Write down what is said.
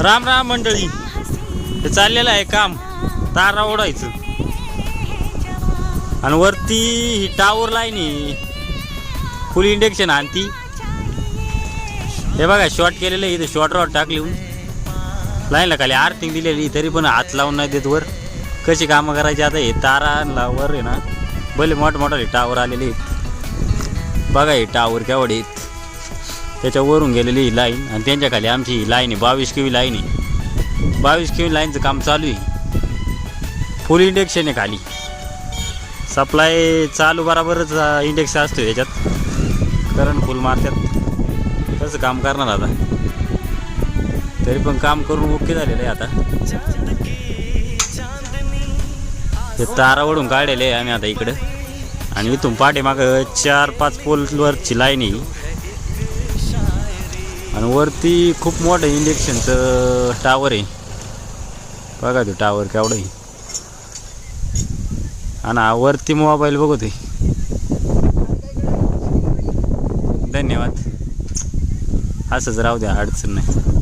राम राम मंडळी, हे चाललेलं आहे काम तारा ओढायचं आणि वरती ही टावर लाईन फुल इंडक्शन आणती. हे बघा शॉर्ट केलेलं आहे, इथे शॉर्ट रॉड टाकली लाईनला खाली आर्थिंग दिलेली, तरी पण हात लावून नाही देत वर. कशी कामं करायची आता? हे तारा वर आहे ना, भले मोठमोठाले टावर आलेले आहेत. बघा हे टावर केवढे आहेत, त्याच्यावरून गेलेली ही लाईन आणि त्यांच्या खाली आमची ही लाईन आहे 22 kV लाईन आहे. 22 kV लाईनचं काम चालू आहे. फुल इंडक्शन आहे खाली, सप्लाय चालू बराबरच इंडक्शन असतो याच्यात, करंट फुल मारतात. कसं काम करणार आता? तरी पण काम करून ओके झालेलं आहे. आता हे तारा ओढून काढलेले आहे आम्ही आता इकडं, आणि इथून पाठीमागं 4-5 पोलवरची लाईन आहे आणि वरती खूप मोठं इंडक्शनचं टावर आहे. बघा तो टावर केवढं आहे, आणि वरती मोबाईल बघतोय. धन्यवाद, असंच राहू द्या, अडचण नाही.